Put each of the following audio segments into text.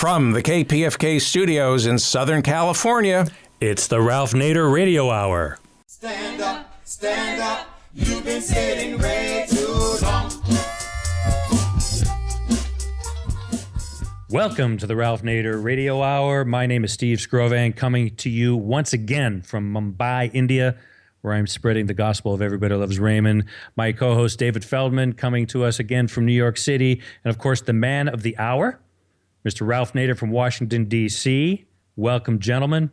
From the KPFK studios in Southern California, it's the Ralph Nader Radio Hour. Stand up, you've been sitting way too long. Welcome to the Ralph Nader Radio Hour. My name is Steve Scrovan, coming to you once again from Mumbai, India, where I'm spreading the gospel of Everybody Loves Raymond. My co-host David Feldman coming to us again from New York City. And of course, the man of the hour, Mr. Ralph Nader from Washington, D.C. Welcome, gentlemen.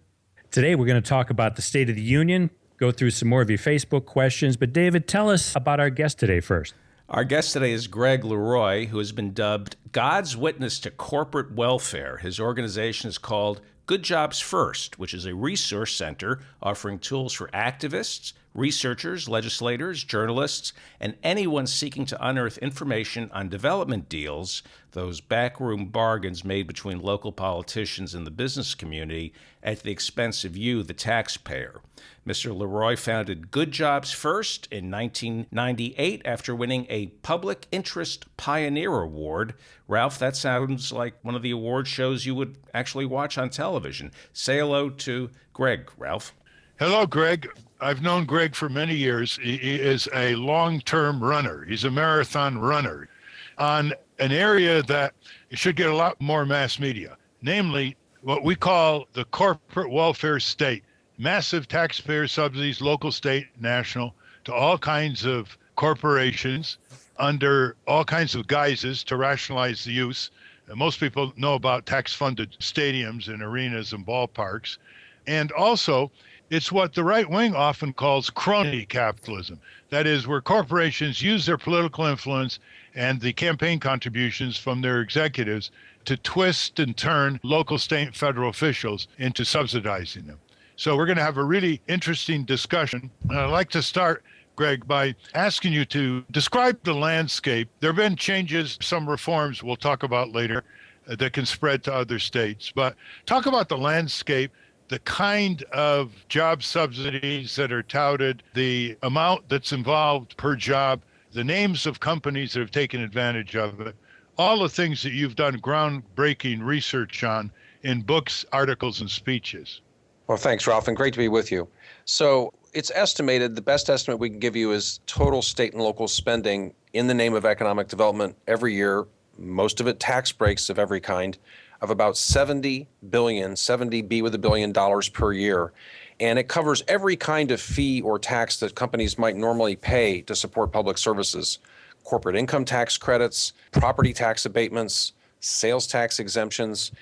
Today, we're going to talk about the State of the Union, go through some more of your Facebook questions. But David, tell us about our guest today first. Our guest today is Greg LeRoy, who has been dubbed God's witness to corporate welfare. His organization is called Good Jobs First, which is a resource center offering tools for activists, researchers, legislators, journalists, and anyone seeking to unearth information on development deals, those backroom bargains made between local politicians and the business community at the expense of you, the taxpayer. Mr. LeRoy founded Good Jobs First in 1998 after winning a Public Interest Pioneer Award. Ralph, that sounds like one of the award shows you would actually watch on television. Say hello to Greg, Ralph. Hello, Greg. I've known Greg for many years. He is a long-term runner. He's a marathon runner on an area that should get a lot more mass media, namely what we call the corporate welfare state. Massive taxpayer subsidies, local, state, national, to all kinds of corporations under all kinds of guises to rationalize the use. Most people know about tax-funded stadiums and arenas and ballparks. And also, it's what the right wing often calls crony capitalism. That is, where corporations use their political influence and the campaign contributions from their executives to twist and turn local, state, and federal officials into subsidizing them. So we're going to have a really interesting discussion. I'd like to start, Greg, by asking you to describe the landscape. There have been changes, some reforms we'll talk about later that can spread to other states. But talk about the landscape, the kind of job subsidies that are touted, the amount that's involved per job, the names of companies that have taken advantage of it, all the things that you've done groundbreaking research on in books, articles, and speeches. Well, thanks, Ralph, and great to be with you. So it's estimated, the best estimate we can give you is total state and local spending in the name of economic development every year, most of it tax breaks of every kind, of about $70 billion, 70B with a billion dollars per year. And it covers every kind of fee or tax that companies might normally pay to support public services. Corporate income tax credits, property tax abatements, sales tax exemptions,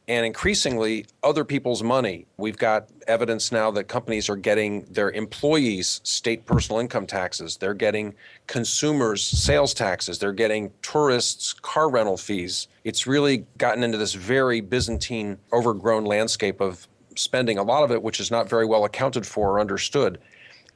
and increasingly other people's money. We've got evidence now that companies are getting their employees state personal income taxes. They're getting consumers sales taxes. They're getting tourists car rental fees. It's really gotten into this very Byzantine, overgrown landscape of spending, a lot of it which is not very well accounted for or understood.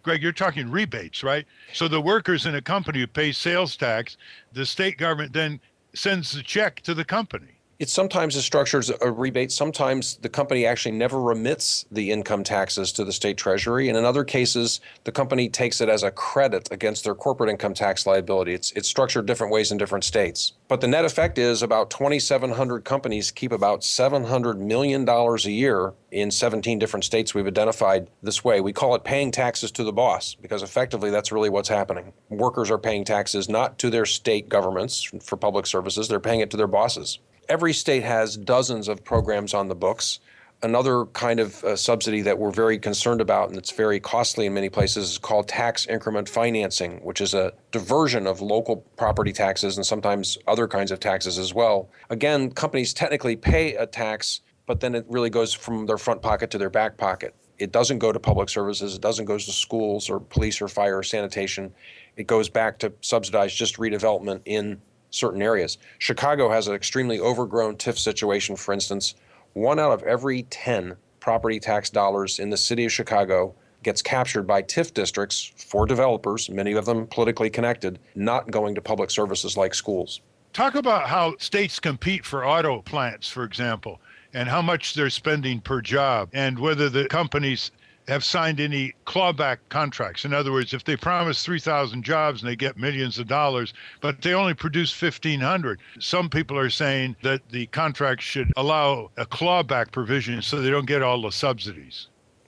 Greg, you're talking rebates, right? So the workers in a company who pay sales tax, the state government then sends the check to the company. It sometimes is structured as a rebate. Sometimes the company actually never remits the income taxes to the state treasury. And in other cases, the company takes it as a credit against their corporate income tax liability. It's structured different ways in different states. But the net effect is about 2,700 companies keep about $700 million a year in 17 different states we've identified this way. We call it paying taxes to the boss because effectively that's really what's happening. Workers are paying taxes not to their state governments for public services. They're paying it to their bosses. Every state has dozens of programs on the books. Another kind of subsidy that we're very concerned about, and it's very costly in many places, is called tax increment financing, which is a diversion of local property taxes and sometimes other kinds of taxes as well. Again, companies technically pay a tax, but then it really goes from their front pocket to their back pocket. It doesn't go to public services. It doesn't go to schools or police or fire or sanitation. It goes back to subsidize just redevelopment in certain areas. Chicago has an extremely overgrown TIF situation, for instance. 1 out of every 10 property tax dollars in the city of Chicago gets captured by TIF districts for developers, many of them politically connected, not going to public services like schools. Talk about how states compete for auto plants, for example, and how much they're spending per job, and whether the companies have signed any clawback contracts. In other words, if they promise 3,000 jobs and they get millions of dollars, but they only produce 1,500, some people are saying that the contract should allow a clawback provision so they don't get all the subsidies.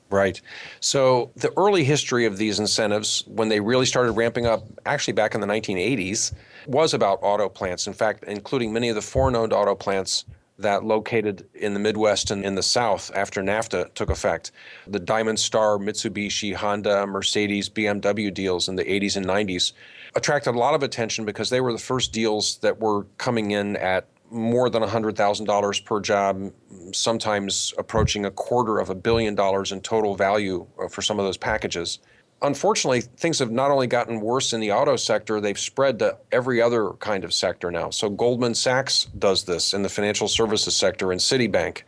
Right. So the early history of these incentives, when they really started ramping up, actually back in the 1980s, was about auto plants. In fact, including many of the foreign-owned auto plants that located in the Midwest and in the South after NAFTA took effect. The Diamond Star, Mitsubishi, Honda, Mercedes, BMW deals in the 80s and 90s attracted a lot of attention because they were the first deals that were coming in at more than $100,000 per job, sometimes approaching $250 million in total value for some of those packages. Unfortunately, things have not only gotten worse in the auto sector, they've spread to every other kind of sector now. So Goldman Sachs does this in the financial services sector, and Citibank,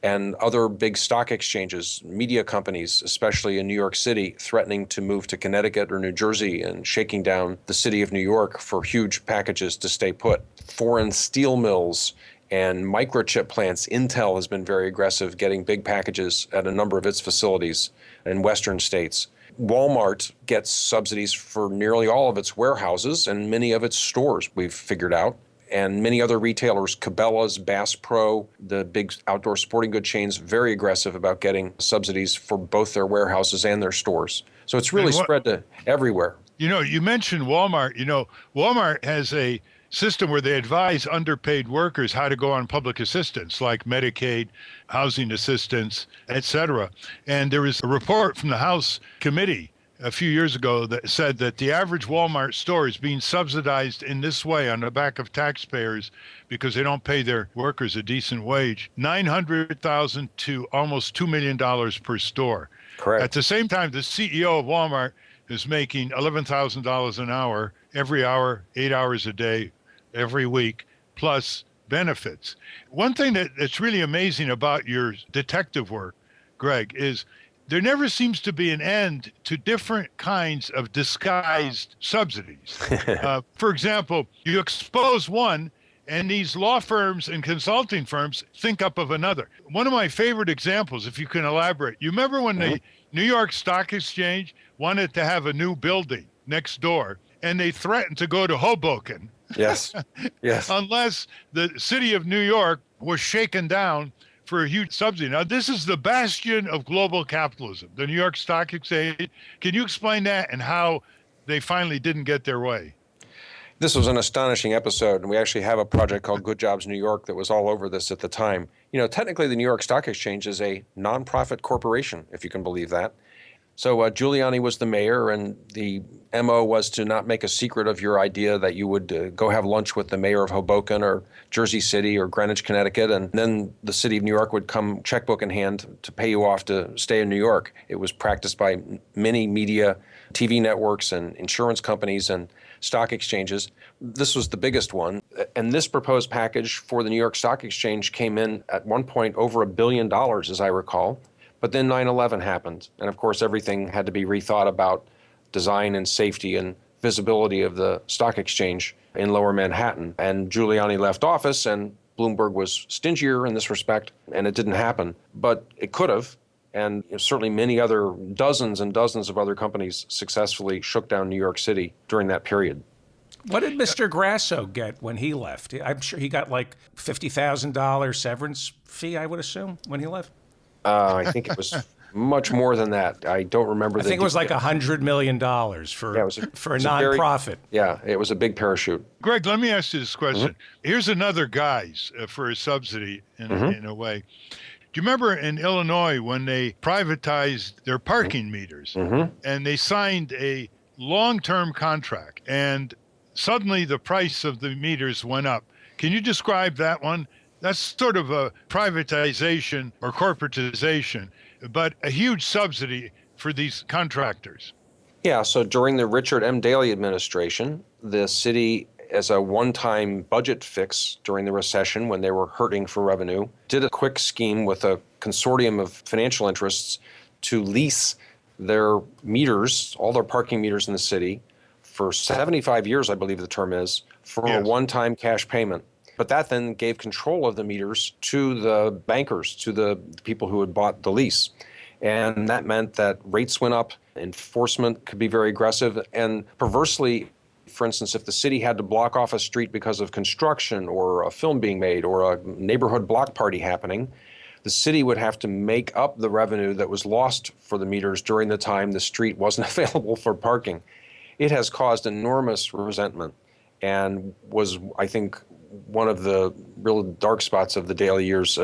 and other big stock exchanges, media companies, especially in New York City, threatening to move to Connecticut or New Jersey and shaking down the city of New York for huge packages to stay put. Foreign steel mills and microchip plants. Intel has been very aggressive, getting big packages at a number of its facilities in Western states. Walmart gets subsidies for nearly all of its warehouses and many of its stores, we've figured out. And many other retailers, Cabela's, Bass Pro, the big outdoor sporting good chains, very aggressive about getting subsidies for both their warehouses and their stores. So it's really spread to everywhere. You know, you mentioned Walmart. You know, Walmart has a system where they advise underpaid workers how to go on public assistance, like Medicaid, housing assistance, etc. And there was a report from the House committee a few years ago that said that the average Walmart store is being subsidized in this way on the back of taxpayers because they don't pay their workers a decent wage, $900,000 to almost $2 million per store. Correct. At the same time, the CEO of Walmart is making $11,000 an hour, every hour, 8 hours a day, every week, plus benefits. One thing that's really amazing about your detective work, Greg, is there never seems to be an end to different kinds of disguised subsidies. For example, you expose one, and these law firms and consulting firms think up of another. One of my favorite examples, if you can elaborate, you remember when the New York Stock Exchange wanted to have a new building next door, and they threatened to go to Hoboken. Yes, yes. Unless the city of New York was shaken down for a huge subsidy. Now, this is the bastion of global capitalism, the New York Stock Exchange. Can you explain that and how they finally didn't get their way? This was an astonishing episode, and we actually have a project called Good Jobs New York that was all over this at the time. You know, technically the New York Stock Exchange is a nonprofit corporation, if you can believe that. So Giuliani was the mayor, and the MO was to not make a secret of your idea that you would go have lunch with the mayor of Hoboken or Jersey City or Greenwich, Connecticut, and then the city of New York would come checkbook in hand to pay you off to stay in New York. It was practiced by many media, TV networks, and insurance companies and stock exchanges. This was the biggest one. And this proposed package for the New York Stock Exchange came in at one point over $1 billion, as I recall. But then 9/11 happened. And of course, everything had to be rethought about design and safety and visibility of the stock exchange in Lower Manhattan. And Giuliani left office, and Bloomberg was stingier in this respect, and it didn't happen. But it could have. And certainly many other dozens and dozens of other companies successfully shook down New York City during that period. What did Mr. Grasso get when he left? I'm sure he got like $50,000 severance fee, I would assume, when he left. I think it was much more than that. I don't remember. I think it was like $100 million for a nonprofit. It was a big parachute. Greg, let me ask you this question. Here's another guise for a subsidy in a way. Do you remember in Illinois when they privatized their parking meters and they signed a long-term contract and suddenly the price of the meters went up? Can you describe that one? That's sort of a privatization or corporatization, but a huge subsidy for these contractors. Yeah, so during the Richard M. Daley administration, the city, as a one-time budget fix during the recession when they were hurting for revenue, did a quick scheme with a consortium of financial interests to lease their meters, all their parking meters in the city, for 75 years, I believe the term is, for a one-time cash payment. But that then gave control of the meters to the bankers, to the people who had bought the lease. And that meant that rates went up, enforcement could be very aggressive, and perversely, for instance, if the city had to block off a street because of construction or a film being made or a neighborhood block party happening, the city would have to make up the revenue that was lost for the meters during the time the street wasn't available for parking. It has caused enormous resentment and was, I think, one of the real dark spots of the daily years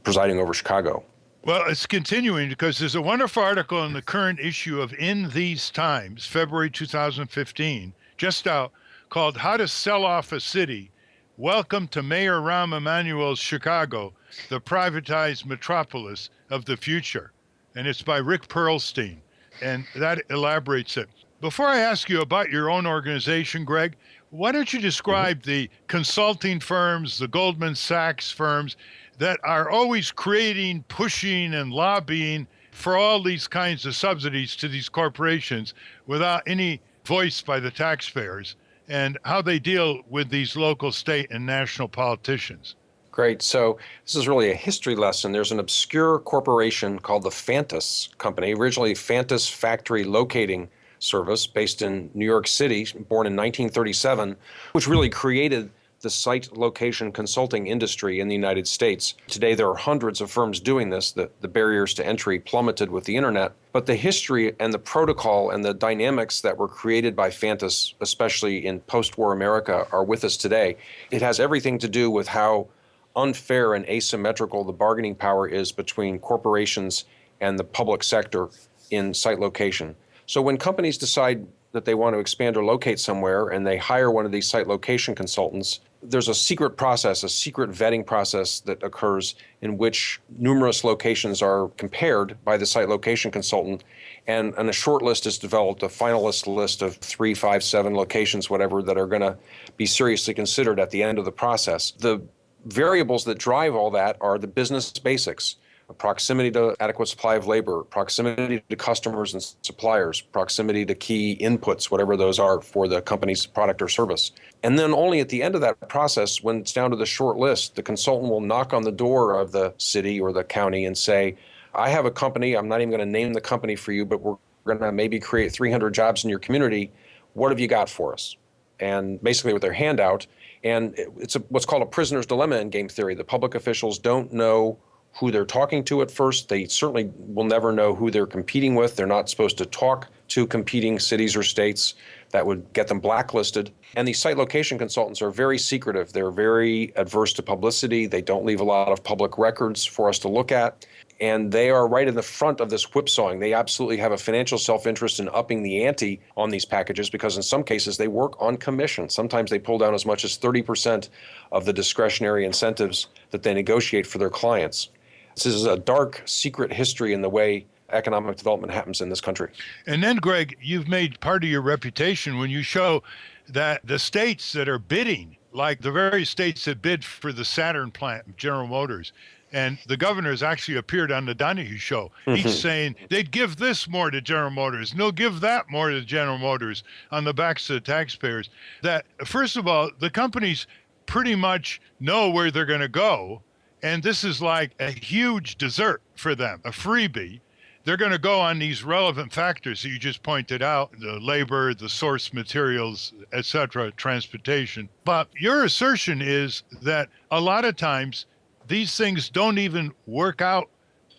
presiding over Chicago. Well, it's continuing because there's a wonderful article in the current issue of In These Times, February 2015, just out, called How to Sell Off a City. Welcome to Mayor Rahm Emanuel's Chicago, the privatized metropolis of the future. And it's by Rick Perlstein, and that elaborates it. Before I ask you about your own organization, Greg, why don't you describe the consulting firms, the Goldman Sachs firms that are always creating, pushing, and lobbying for all these kinds of subsidies to these corporations without any voice by the taxpayers, and how they deal with these local, state, and national politicians? Great. So this is really a history lesson. There's an obscure corporation called the Fantas Company, originally Fantas Factory Locating Service, based in New York City, born in 1937, which really created the site location consulting industry in the United States. Today, there are hundreds of firms doing this. The barriers to entry plummeted with the internet. But the history and the protocol and the dynamics that were created by Fantas, especially in post-war America, are with us today. It has everything to do with how unfair and asymmetrical the bargaining power is between corporations and the public sector in site location. So when companies decide that they want to expand or locate somewhere and they hire one of these site location consultants, there's a secret process, a secret vetting process that occurs in which numerous locations are compared by the site location consultant, and a short list is developed, a finalist list of 3, 5, 7 locations, whatever, that are going to be seriously considered at the end of the process. The variables that drive all that are the business basics: proximity to adequate supply of labor, proximity to customers and suppliers, proximity to key inputs, whatever those are for the company's product or service. And then only at the end of that process, when it's down to the short list, the consultant will knock on the door of the city or the county and say, I have a company, I'm not even going to name the company for you, but we're going to maybe create 300 jobs in your community. What have you got for us? And basically with their hand out, and it's what's called a prisoner's dilemma in game theory. The public officials don't know who they're talking to at first. They certainly will never know who they're competing with. They're not supposed to talk to competing cities or states. That would get them blacklisted. And these site location consultants are very secretive. They're very adverse to publicity. They don't leave a lot of public records for us to look at. And they are right in the front of this whipsawing. They absolutely have a financial self-interest in upping the ante on these packages because in some cases they work on commission. Sometimes they pull down as much as 30% of the discretionary incentives that they negotiate for their clients. This is a dark, secret history in the way economic development happens in this country. And then, Greg, you've made part of your reputation when you show that the states that are bidding, like the very states that bid for the Saturn plant, General Motors, and the governors actually appeared on the Donahue show, each saying they'd give this more to General Motors, and they'll give that more to General Motors on the backs of the taxpayers. That, first of all, the companies pretty much know where they're going to go, and this is like a huge dessert for them, a freebie. They're going to go on these relevant factors that you just pointed out, the labor, the source materials, et cetera, transportation. But your assertion is that a lot of times these things don't even work out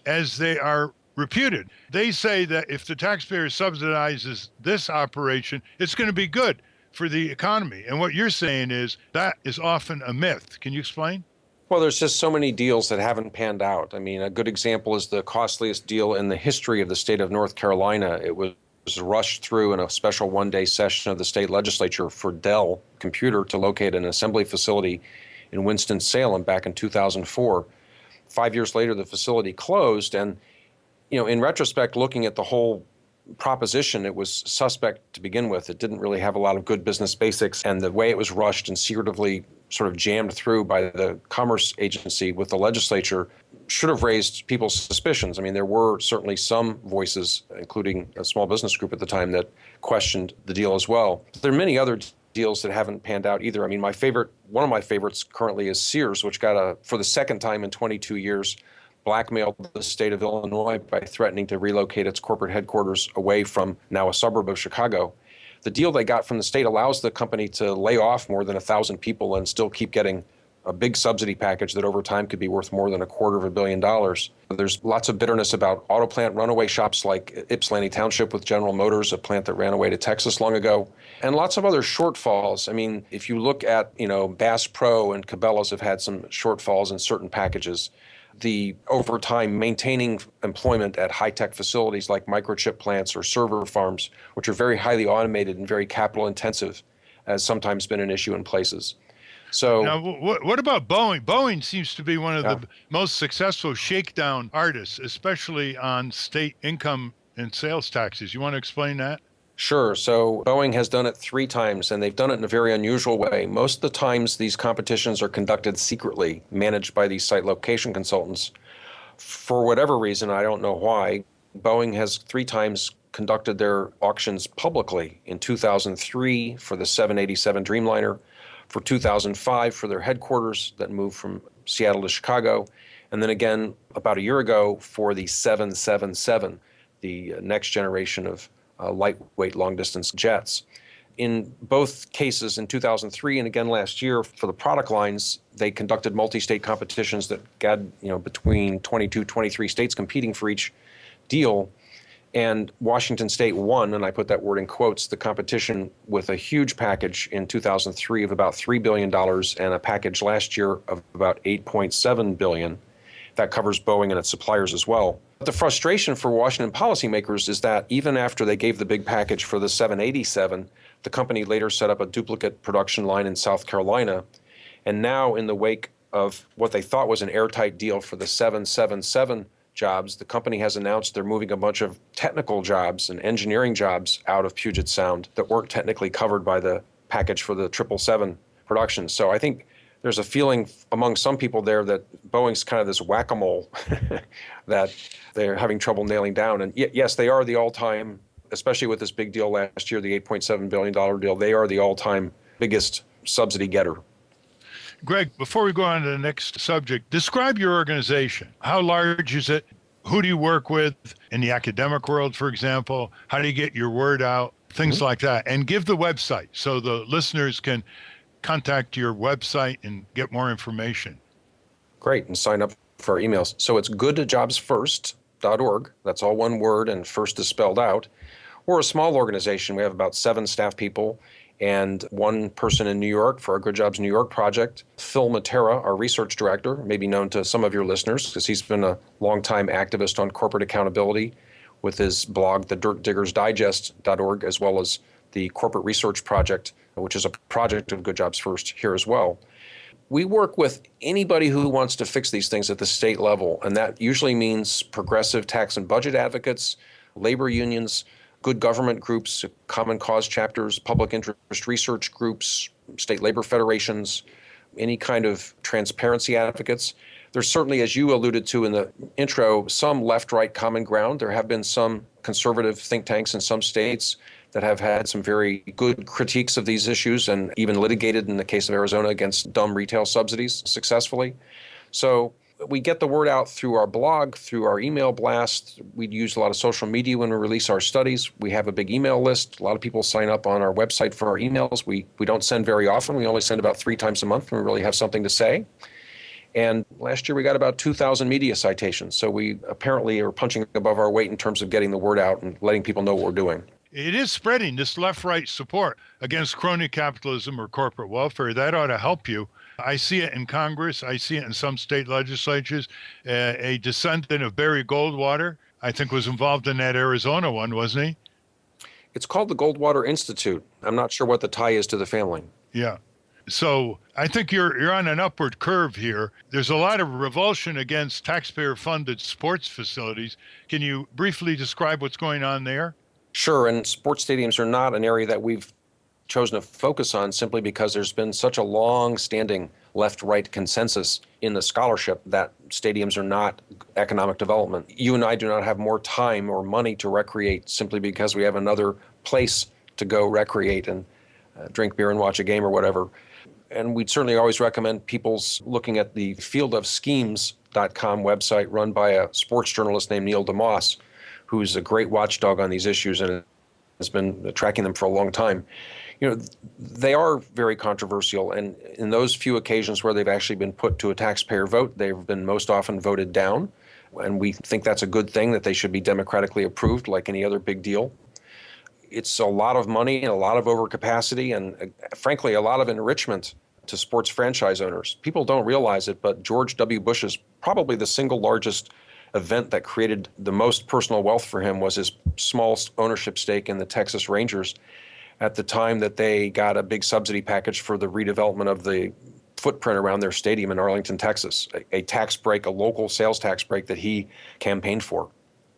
as they are reputed. They say that if the taxpayer subsidizes this operation, it's going to be good for the economy. And what you're saying is that is often a myth. Can you explain? Well, there's just so many deals that haven't panned out. I mean, a good example is the costliest deal in the history of the state of North Carolina. It was rushed through in a special one-day session of the state legislature for Dell Computer to locate an assembly facility in Winston-Salem back in 2004. 5 years later, the facility closed. And, you know, in retrospect, looking at the whole proposition, it was suspect to begin with. It didn't really have a lot of good business basics. And the way it was rushed and secretively sort of jammed through by the Commerce Agency with the legislature should have raised people's suspicions. I mean, there were certainly some voices, including a small business group at the time, that questioned the deal as well. But there are many other deals that haven't panned out either. I mean, one of my favorites currently is Sears, which got for the second time in 22 years, blackmailed the state of Illinois by threatening to relocate its corporate headquarters away from now a suburb of Chicago. The deal they got from the state allows the company to lay off more than 1,000 people and still keep getting a big subsidy package that over time could be worth more than $250 million. There's lots of bitterness about auto plant runaway shops like Ypsilanti Township with General Motors, a plant that ran away to Texas long ago, and lots of other shortfalls. I mean, if you look at, Bass Pro and Cabela's have had some shortfalls in certain packages. The over time maintaining employment at high-tech facilities like microchip plants or server farms, which are very highly automated and very capital intensive, has sometimes been an issue in places. So now, what about Boeing? Boeing seems to be one of the most successful shakedown artists, especially on state income and sales taxes. You want to explain that? Sure. So Boeing has done it 3 times, and they've done it in a very unusual way. Most of the times, these competitions are conducted secretly, managed by these site location consultants. For whatever reason, I don't know why, Boeing has 3 times conducted their auctions publicly. In 2003 for the 787 Dreamliner, for 2005 for their headquarters that moved from Seattle to Chicago, and then again about a year ago for the 777, the next generation of lightweight long-distance jets. In both cases, in 2003 and again last year, for the product lines, they conducted multi-state competitions that had between 22, 23 states competing for each deal. And Washington State won, and I put that word in quotes, the competition with a huge package in 2003 of about $3 billion and a package last year of about $8.7 billion. That covers Boeing and its suppliers as well. But the frustration for Washington policymakers is that even after they gave the big package for the 787, the company later set up a duplicate production line in South Carolina. And now, in the wake of what they thought was an airtight deal for the 777 jobs, the company has announced they're moving a bunch of technical jobs and engineering jobs out of Puget Sound that weren't technically covered by the package for the 777 production. So I think there's a feeling among some people there that Boeing's kind of this whack-a-mole that they're having trouble nailing down. And yes, they are the all-time, especially with this big deal last year, the $8.7 billion deal, they are the all-time biggest subsidy getter. Greg, before we go on to the next subject, describe your organization. How large is it? Who do you work with in the academic world, for example? How do you get your word out? Things like that. And give the website so the listeners can contact your website and get more information. Great, and sign up for our emails. So it's goodjobsfirst.org. That's all one word, and first is spelled out. We're a small organization. We have about 7 staff people and 1 person in New York for our Good Jobs New York project. Phil Matera, our research director, may be known to some of your listeners because he's been a longtime activist on corporate accountability with his blog, thedirtdiggersdigest.org, as well as the Corporate Research Project, which is a project of Good Jobs First here as well. We work with anybody who wants to fix these things at the state level, and that usually means progressive tax and budget advocates, labor unions, good government groups, common cause chapters, public interest research groups, state labor federations, any kind of transparency advocates. There's certainly, as you alluded to in the intro, some left-right common ground. There have been some conservative think tanks in some states that have had some very good critiques of these issues and even litigated in the case of Arizona against dumb retail subsidies successfully. So we get the word out through our blog, through our email blast. We use a lot of social media when we release our studies. We have a big email list. A lot of people sign up on our website for our emails. We don't send very often. We only send about 3 times a month when we really have something to say. And last year we got about 2,000 media citations. So we apparently are punching above our weight in terms of getting the word out and letting people know what we're doing. It is spreading, this left-right support against crony capitalism or corporate welfare. That ought to help you. I see it in Congress. I see it in some state legislatures. A descendant of Barry Goldwater, I think, was involved in that Arizona one, wasn't he? It's called the Goldwater Institute. I'm not sure what the tie is to the family. Yeah. So I think you're on an upward curve here. There's a lot of revulsion against taxpayer-funded sports facilities. Can you briefly describe what's going on there? Sure, and sports stadiums are not an area that we've chosen to focus on simply because there's been such a long-standing left-right consensus in the scholarship that stadiums are not economic development. You and I do not have more time or money to recreate simply because we have another place to go recreate and drink beer and watch a game or whatever. And we'd certainly always recommend people's looking at the field of schemes sports.com website run by a sports journalist named Neil DeMoss, who's a great watchdog on these issues and has been tracking them for a long time. They are very controversial, and in those few occasions where they've actually been put to a taxpayer vote, they've been most often voted down, and we think that's a good thing, that they should be democratically approved like any other big deal. It's a lot of money and a lot of overcapacity and, frankly, a lot of enrichment to sports franchise owners. People don't realize it, but George W. Bush's probably the single largest event that created the most personal wealth for him was his small ownership stake in the Texas Rangers at the time that they got a big subsidy package for the redevelopment of the footprint around their stadium in Arlington, Texas, a tax break, a local sales tax break that he campaigned for.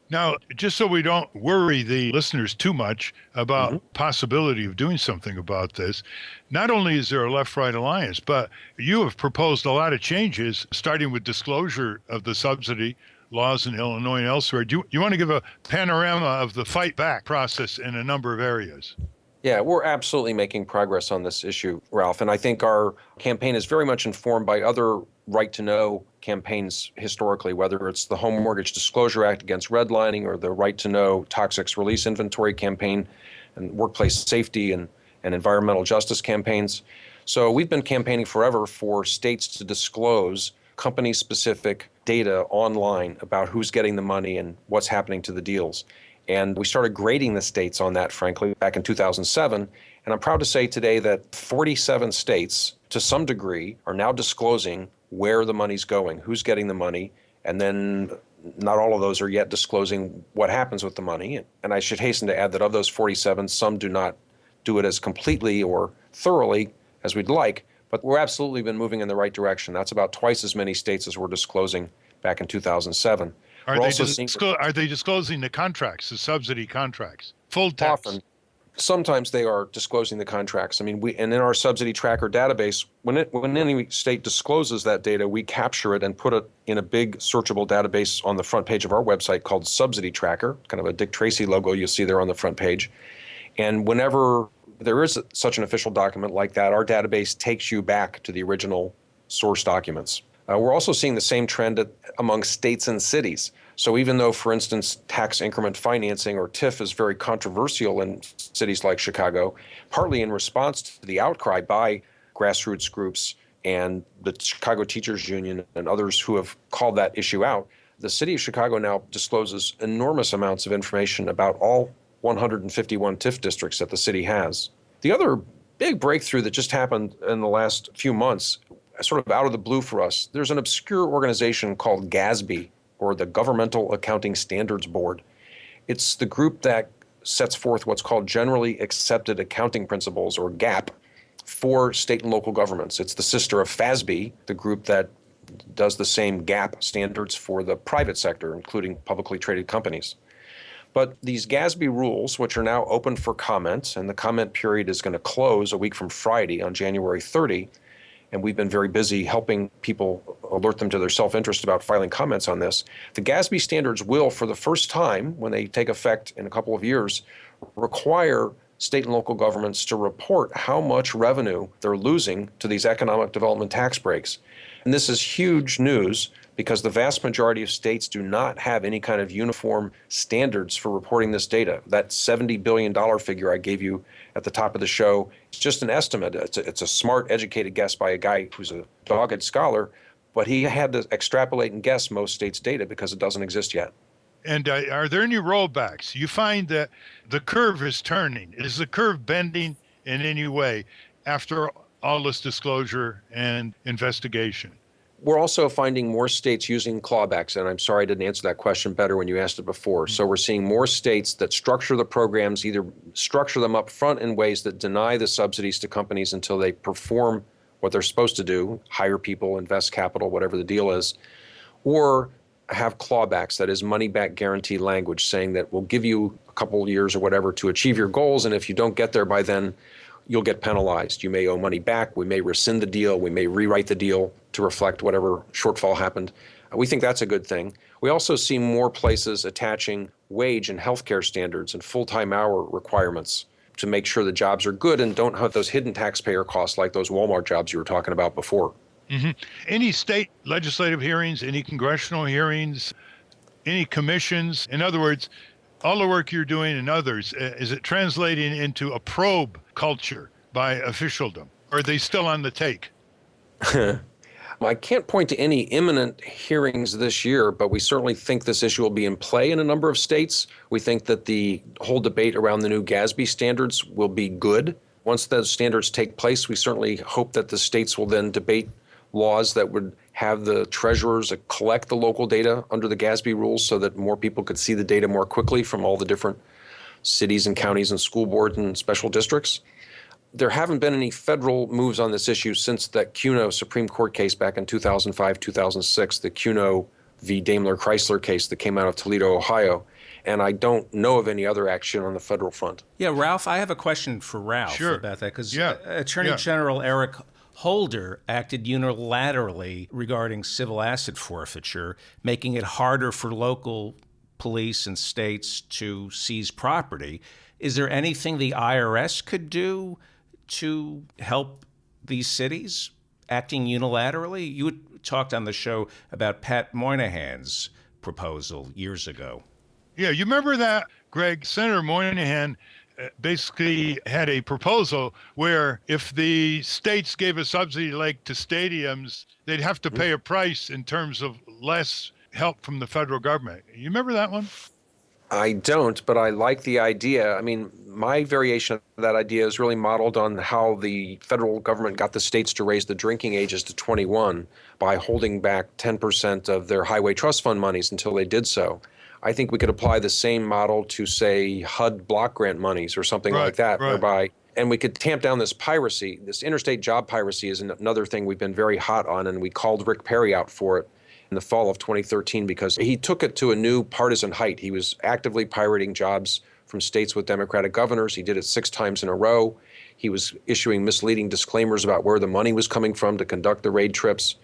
Now, just so we don't worry the listeners too much about possibility of doing something about this, not only is there a left-right alliance, but you have proposed a lot of changes, starting with disclosure of the subsidy laws in Illinois and elsewhere. Do you want to give a panorama of the fight back process in a number of areas? Yeah, we're absolutely making progress on this issue, Ralph. And I think our campaign is very much informed by other right-to-know campaigns historically, whether it's the Home Mortgage Disclosure Act against redlining or the Right-to-Know Toxics Release Inventory campaign and workplace safety and environmental justice campaigns. So we've been campaigning forever for states to disclose company-specific data online about who's getting the money and what's happening to the deals. And we started grading the states on that, frankly, back in 2007. And I'm proud to say today that 47 states, to some degree, are now disclosing where the money's going, who's getting the money, and then not all of those are yet disclosing what happens with the money. And I should hasten to add that of those 47, some do not do it as completely or thoroughly as we'd like, but we're absolutely been moving in the right direction. That's about twice as many states as were disclosing back in 2007. Are they disclosing the contracts, the subsidy contracts, full text? Often. Sometimes they are disclosing the contracts. I mean, and in our subsidy tracker database, when any state discloses that data, we capture it and put it in a big searchable database on the front page of our website called Subsidy Tracker, kind of a Dick Tracy logo you'll see there on the front page. And whenever there is such an official document like that, our database takes you back to the original source documents. We're also seeing the same trend among states and cities. So even though, for instance, tax increment financing or TIF is very controversial in cities like Chicago, partly in response to the outcry by grassroots groups and the Chicago Teachers Union and others who have called that issue out, the city of Chicago now discloses enormous amounts of information about all 151 TIF districts that the city has. The other big breakthrough that just happened in the last few months, sort of out of the blue for us, there's an obscure organization called GASB, or the Governmental Accounting Standards Board. It's the group that sets forth what's called Generally Accepted Accounting Principles, or GAAP, for state and local governments. It's the sister of FASB, the group that does the same GAAP standards for the private sector, including publicly traded companies. But these GASB rules, which are now open for comment, and the comment period is going to close a week from Friday on January 30, and we've been very busy helping people alert them to their self-interest about filing comments on this. The GASB standards will, for the first time, when they take effect in a couple of years, require state and local governments to report how much revenue they're losing to these economic development tax breaks. And this is huge news because the vast majority of states do not have any kind of uniform standards for reporting this data. That $70 billion figure I gave you at the top of the show is just an estimate. It's a smart, educated guess by a guy who's a dogged scholar, but he had to extrapolate and guess most states' data because it doesn't exist yet. And are there any rollbacks? You find that the curve is turning. Is the curve bending in any way after all this disclosure and investigation? We're also finding more states using clawbacks, and I'm sorry I didn't answer that question better when you asked it before. So we're seeing more states that structure the programs, either structure them up front in ways that deny the subsidies to companies until they perform what they're supposed to do, hire people, invest capital, whatever the deal is, or have clawbacks, that is money-back guarantee language saying that we'll give you a couple of years or whatever to achieve your goals, and if you don't get there by then, you'll get penalized. You may owe money back. We may rescind the deal. We may rewrite the deal to reflect whatever shortfall happened. We think that's a good thing. We also see more places attaching wage and healthcare standards and full-time hour requirements to make sure the jobs are good and don't have those hidden taxpayer costs like those Walmart jobs you were talking about before. Any state legislative hearings, any congressional hearings, any commissions? In other words, all the work you're doing and others, is it translating into a probe culture by officialdom? Or are they still on the take? I can't point to any imminent hearings this year, but we certainly think this issue will be in play in a number of states. We think that the whole debate around the new GASB standards will be good. Once those standards take place, we certainly hope that the states will then debate laws that would have the treasurers collect the local data under the GASB rules so that more people could see the data more quickly from all the different cities and counties and school boards and special districts. There haven't been any federal moves on this issue since that Cuno Supreme Court case back in 2005, 2006, the Cuno v. Daimler Chrysler case that came out of Toledo, Ohio. And I don't know of any other action on the federal front. Yeah, Ralph, I have a question for Ralph about that, because Attorney General Eric Holder acted unilaterally regarding civil asset forfeiture, making it harder for local police and states to seize property. Is there anything the IRS could do to help these cities acting unilaterally? You had talked on the show about Pat Moynihan's proposal years ago. Yeah, you remember that, Greg? Senator Moynihan basically had a proposal where if the states gave a subsidy like to stadiums, they'd have to pay a price in terms of less help from the federal government. You remember that one? I don't, but I like the idea. I mean, my variation of that idea is really modeled on how the federal government got the states to raise the drinking ages to 21 by holding back 10% of their highway trust fund monies until they did so. I think we could apply the same model to, say, HUD block grant monies or something like that, whereby, and we could tamp down this piracy. This interstate job piracy is another thing we've been very hot on, and we called Rick Perry out for it in the fall of 2013 because he took it to a new partisan height. He was actively pirating jobs from states with Democratic governors. He did it 6 times in a row. He was issuing misleading disclaimers about where the money was coming from to conduct the raid trips.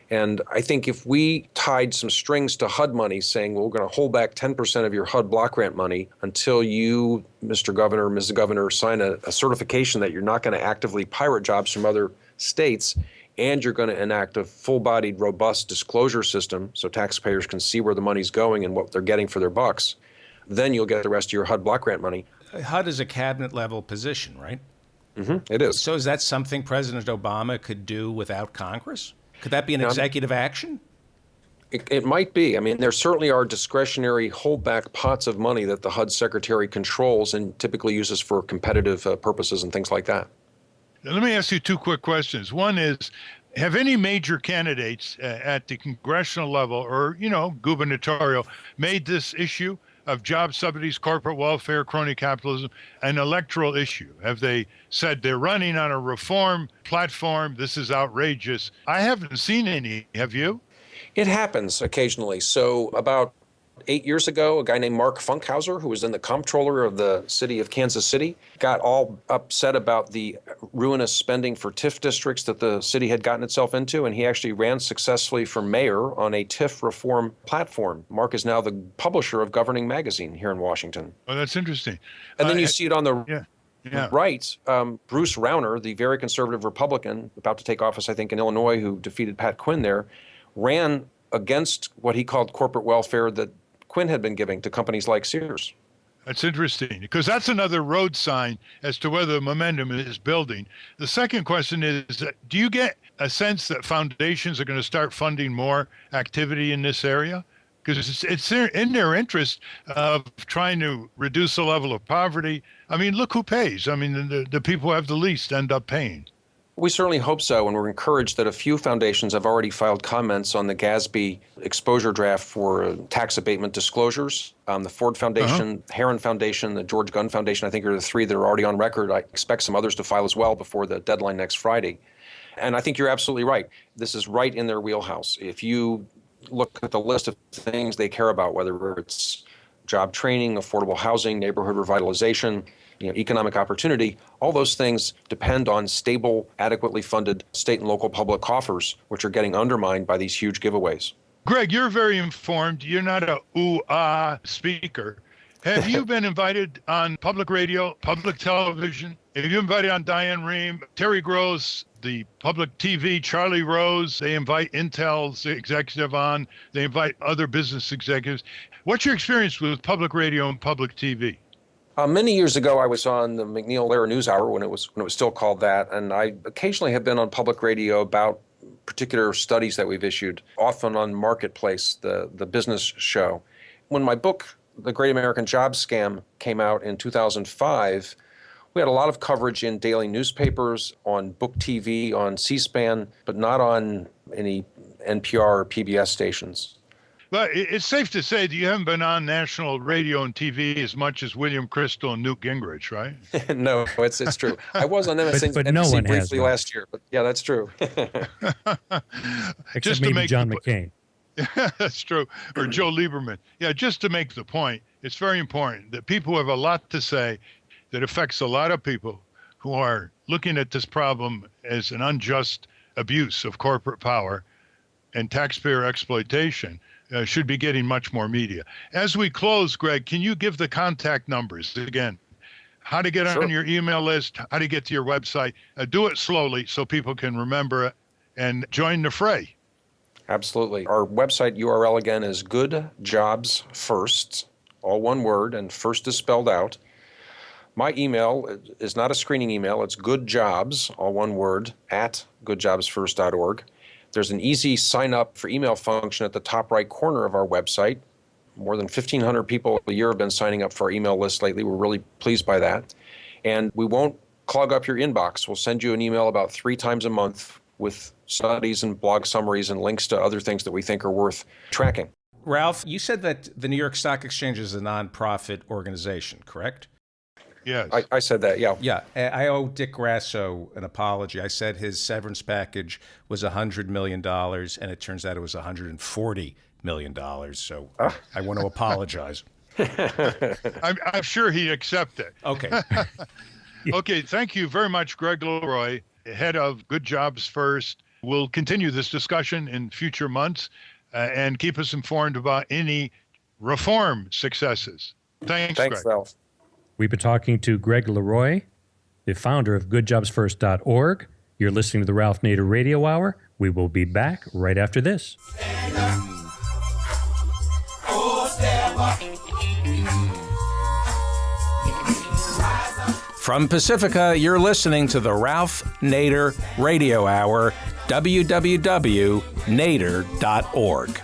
And I think if we tied some strings to HUD money saying, well, we're going to hold back 10% of your HUD block grant money until you, Mr. Governor, Mrs. Governor, sign a certification that you're not going to actively pirate jobs from other states, and you're going to enact a full-bodied, robust disclosure system so taxpayers can see where the money's going and what they're getting for their bucks, then you'll get the rest of your HUD block grant money. HUD is a cabinet-level position, right? It is. So is that something President Obama could do without Congress? Could that be an executive action? It might be. I mean, there certainly are discretionary holdback pots of money that the HUD secretary controls and typically uses for competitive purposes and things like that. Now, let me ask you 2 quick questions. One is, have any major candidates at the congressional level or, gubernatorial made this issue of job subsidies, corporate welfare, crony capitalism, an electoral issue? Have they said they're running on a reform platform? This is outrageous. I haven't seen any. Have you? It happens occasionally. So about 8 years ago, a guy named Mark Funkhauser, who was then the comptroller of the city of Kansas City, got all upset about the ruinous spending for TIF districts that the city had gotten itself into, and he actually ran successfully for mayor on a TIF reform platform. Mark is now the publisher of Governing Magazine here in Washington. Oh, that's interesting. And then you see it on the right. Bruce Rauner, the very conservative Republican, about to take office, I think, in Illinois, who defeated Pat Quinn there, ran against what he called corporate welfare that Quinn had been giving to companies like Sears. That's interesting, because that's another road sign as to whether the momentum is building. The second question is, do you get a sense that foundations are going to start funding more activity in this area? Because it's in their interest of trying to reduce the level of poverty. I mean, look who pays. I mean, the people who have the least end up paying. We certainly hope so, and we're encouraged that a few foundations have already filed comments on the GASB exposure draft for tax abatement disclosures. The Ford Foundation, Heron Foundation, the George Gunn Foundation, I think are the 3 that are already on record. I expect some others to file as well before the deadline next Friday. And I think you're absolutely right. This is right in their wheelhouse. If you look at the list of things they care about, whether it's job training, affordable housing, neighborhood revitalization, economic opportunity, all those things depend on stable, adequately funded state and local public coffers, which are getting undermined by these huge giveaways. Greg, you're very informed. You're not a ooh-ah speaker. Have you been invited on public radio, public television? Have you invited on Diane Rehm, Terry Gross, the public TV, Charlie Rose. They invite Intel's executive on. They invite other business executives. What's your experience with public radio and public TV? Many years ago, I was on the McNeil-Lehrer News Hour when it was still called that, and I occasionally have been on public radio about particular studies that we've issued, often on Marketplace, the business show. When my book, The Great American Job Scam, came out in 2005, we had a lot of coverage in daily newspapers, on book TV, on C-SPAN, but not on any NPR or PBS stations. But it's safe to say that you haven't been on national radio and TV as much as William Crystal and Newt Gingrich, right? No, it's true. I was on MSNBC but no one briefly has last year, but yeah, that's true. Except Just to maybe make John the- McCain. That's true. Or Joe Lieberman. Yeah, just to make the point, it's very important that people have a lot to say that affects a lot of people who are looking at this problem as an unjust abuse of corporate power and taxpayer exploitation. Should be getting much more media. As we close, Greg, can you give the contact numbers again? How to get Sure. on your email list, how to get to your website. Do it slowly so people can remember it and join the fray. Absolutely. Our website URL again is Good Jobs First, all one word, and first is spelled out. My email is not a screening email. It's goodjobs, all one word, at goodjobsfirst.org. There's an easy sign up for email function at the top right corner of our website. More than 1,500 people a year have been signing up for our email list lately. We're really pleased by that. And we won't clog up your inbox. We'll send you an email about 3 times a month with studies and blog summaries and links to other things that we think are worth tracking. Ralph, you said that the New York Stock Exchange is a nonprofit organization, correct? Yes. I said that, yeah. Yeah, I owe Dick Grasso an apology. I said his severance package was $100 million, and it turns out it was $140 million. So I want to apologize. I'm sure he'd accept it. Okay. Okay, thank you very much, Greg LeRoy, head of Good Jobs First. We'll continue this discussion in future months and keep us informed about any reform successes. Thanks, Thanks, Greg. Ralph. We've been talking to Greg LeRoy, the founder of goodjobsfirst.org. You're listening to the Ralph Nader Radio Hour. We will be back right after this. From Pacifica, you're listening to the Ralph Nader Radio Hour, www.nader.org.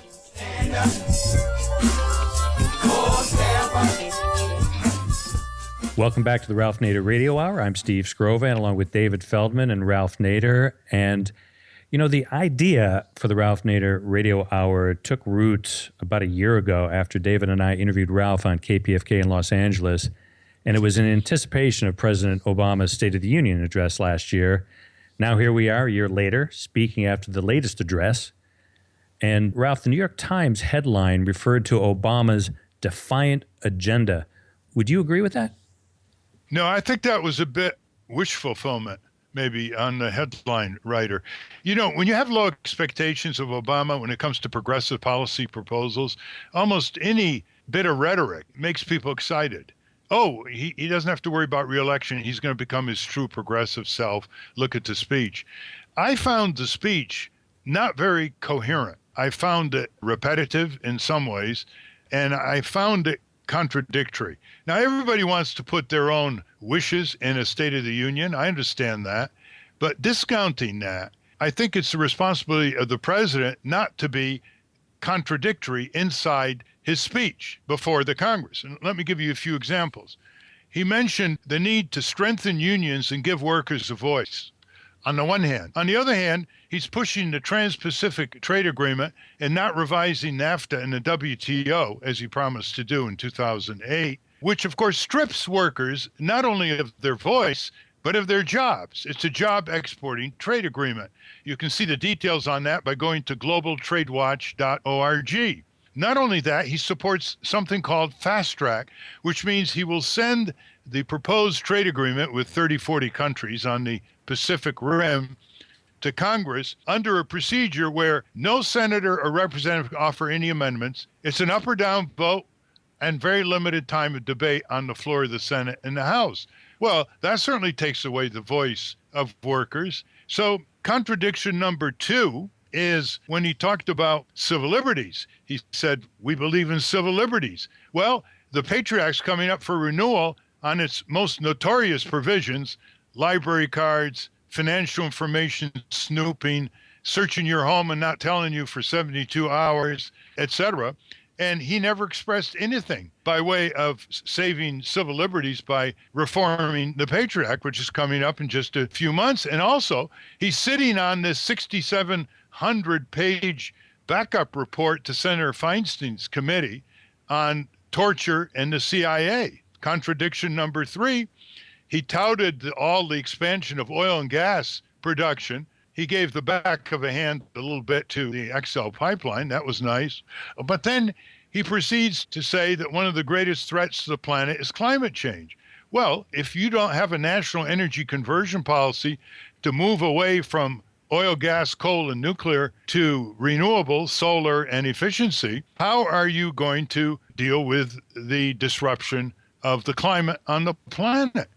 Welcome back to the Ralph Nader Radio Hour. I'm Steve Scrovan, along with David Feldman and Ralph Nader. And, you know, the idea for the Ralph Nader Radio Hour took root about a year ago after David and I interviewed Ralph on KPFK in Los Angeles. And it was in anticipation of President Obama's State of the Union address last year. Now here we are a year later, speaking after the latest address. And Ralph, the New York Times headline referred to Obama's defiant agenda. Would you agree with that? No, I think that was a bit wish fulfillment, maybe, on the headline writer. You know, when you have low expectations of Obama when it comes to progressive policy proposals, almost any bit of rhetoric makes people excited. Oh, he doesn't have to worry about reelection. He's going to become his true progressive self. Look at the speech. I found the speech not very coherent. I found it repetitive in some ways, and I found it contradictory. Now, everybody wants to put their own wishes in a State of the Union. I understand that. But discounting that, I think it's the responsibility of the president not to be contradictory inside his speech before the Congress. And let me give you a few examples. He mentioned the need to strengthen unions and give workers a voice, on the one hand. On the other hand, he's pushing the Trans-Pacific Trade Agreement and not revising NAFTA and the WTO, as he promised to do in 2008, which of course strips workers not only of their voice, but of their jobs. It's a job exporting trade agreement. You can see the details on that by going to globaltradewatch.org. Not only that, he supports something called Fast Track, which means he will send the proposed trade agreement with 40 countries on the Pacific Rim to Congress under a procedure where no senator or representative can offer any amendments. It's an up or down vote and very limited time of debate on the floor of the Senate and the House. Well, that certainly takes away the voice of workers. So contradiction number 2 is when he talked about civil liberties. He said, we believe in civil liberties. Well, the Patriot Act's coming up for renewal on its most notorious provisions, library cards, financial information snooping, searching your home and not telling you for 72 hours, etc. And he never expressed anything by way of saving civil liberties by reforming the Patriot Act, which is coming up in just a few months. And also, he's sitting on this 6,700-page backup report to Senator Feinstein's committee on torture and the CIA. Contradiction number 3, he touted all the expansion of oil and gas production. He gave the back of a hand a little bit to the XL pipeline. That was nice. But then he proceeds to say that one of the greatest threats to the planet is climate change. Well, if you don't have a national energy conversion policy to move away from oil, gas, coal, and nuclear to renewables, solar, and efficiency, how are you going to deal with the disruption of the climate on the planet?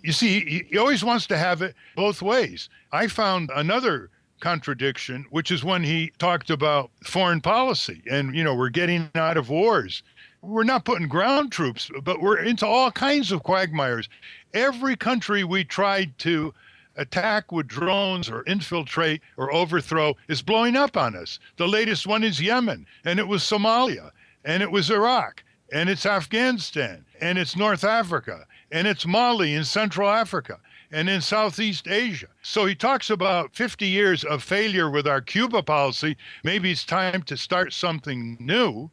You see, he always wants to have it both ways. I found another contradiction, which is when he talked about foreign policy and, we're getting out of wars. We're not putting ground troops, but we're into all kinds of quagmires. Every country we tried to attack with drones or infiltrate or overthrow is blowing up on us. The latest one is Yemen, and it was Somalia, and it was Iraq, and it's Afghanistan, and it's North Africa, and it's Mali in Central Africa, and in Southeast Asia. So he talks about 50 years of failure with our Cuba policy. Maybe it's time to start something new.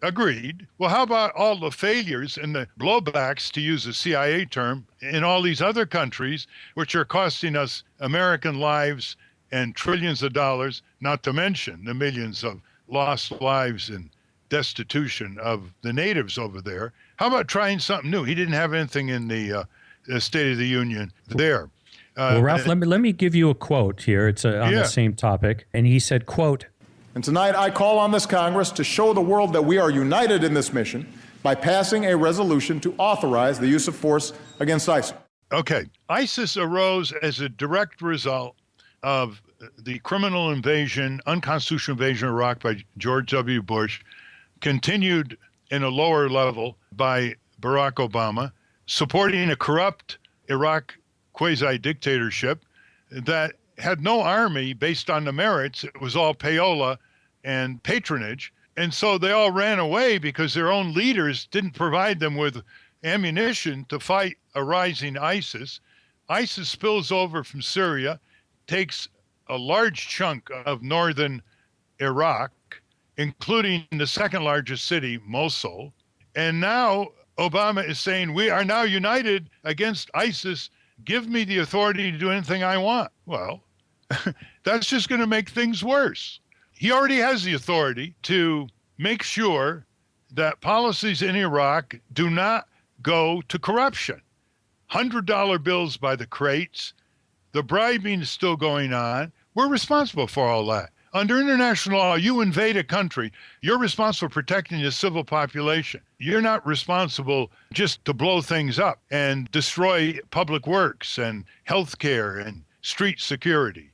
Agreed. Well, how about all the failures and the blowbacks, to use a CIA term, in all these other countries, which are costing us American lives and trillions of dollars, not to mention the millions of lost lives and destitution of the natives over there. How about trying something new? He didn't have anything in the State of the Union there. Well, Ralph, let me give you a quote here. It's on the same topic. And he said, quote, "And tonight I call on this Congress to show the world that we are united in this mission by passing a resolution to authorize the use of force against ISIS." Okay. ISIS arose as a direct result of the criminal invasion, unconstitutional invasion of Iraq by George W. Bush, continued in a lower level by Barack Obama, supporting a corrupt Iraq quasi-dictatorship that had no army based on the merits. It was all payola and patronage. And so they all ran away because their own leaders didn't provide them with ammunition to fight a rising ISIS. ISIS spills over from Syria, takes a large chunk of northern Iraq, including the second largest city, Mosul. And now Obama is saying, we are now united against ISIS. Give me the authority to do anything I want. Well, that's just going to make things worse. He already has the authority to make sure that policies in Iraq do not go to corruption. $100 bills by the crates. The bribing is still going on. We're responsible for all that. Under international law, you invade a country, you're responsible for protecting the civil population. You're not responsible just to blow things up and destroy public works and healthcare and street security.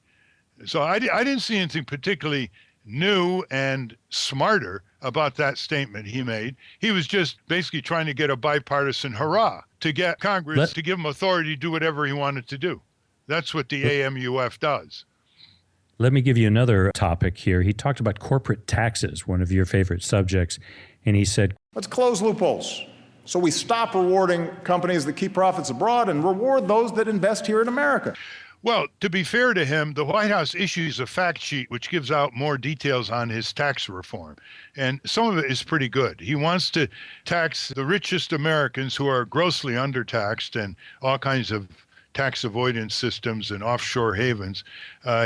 So I didn't see anything particularly new and smarter about that statement he made. He was just basically trying to get a bipartisan hurrah to get Congress to give him authority to do whatever he wanted to do. That's what the AMUF does. Let me give you another topic here. He talked about corporate taxes, one of your favorite subjects, and he said, "Let's close loopholes so we stop rewarding companies that keep profits abroad and reward those that invest here in America." Well, to be fair to him, the White House issues a fact sheet which gives out more details on his tax reform. And some of it is pretty good. He wants to tax the richest Americans who are grossly undertaxed and all kinds of tax avoidance systems and offshore havens.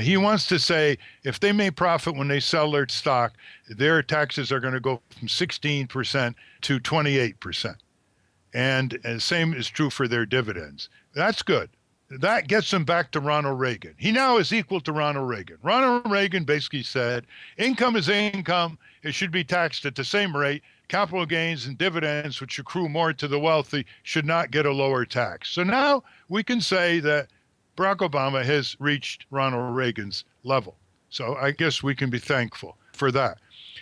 He wants to say if they make profit when they sell their stock, their taxes are going to go from 16% to 28%. And same is true for their dividends. That's good. That gets him back to Ronald Reagan. He now is equal to Ronald Reagan. Ronald Reagan basically said, income is income. It should be taxed at the same rate. Capital gains and dividends, which accrue more to the wealthy, should not get a lower tax. So now we can say that Barack Obama has reached Ronald Reagan's level. So I guess we can be thankful for that.